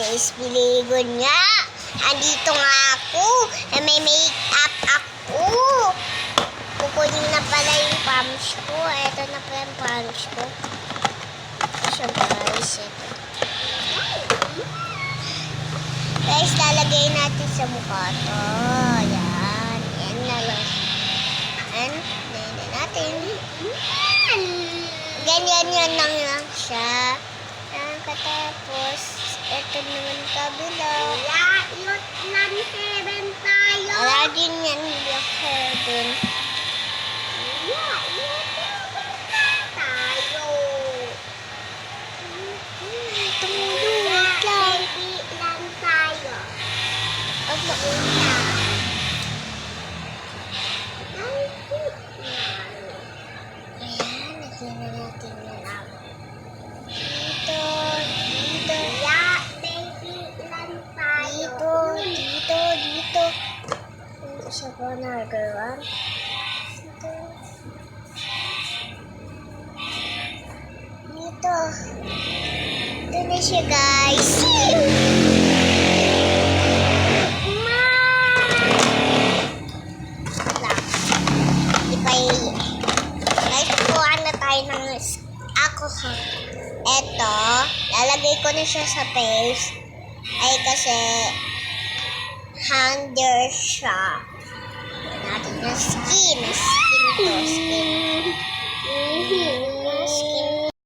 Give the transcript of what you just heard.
Ate Biligon nga. Andito nga ako. May make-up ako. Kukunin na pala yung pams ko. Ito na pala yung pams ko. Ito siya guys. Ito. Guys, lalagay natin sa mukha to. Yan. Yan na lang. Yan. Yan natin. Ganyan lang siya. Yan. Katapos, ito naman kabila. Lang 7 tayo. Wala din yan. Black 7. Tayo. Tumulong lang. Lang tayo. Opo. Ayan, lagyan na natin yan up. Dito, dito. Baby, lang tayo. Dito. Dito siya po nagawa. Dito. Ito na siya guys. Eto, lalagay ko na siya sa face. Ay kasi hanger siya. Natin na skin to, skin. Skin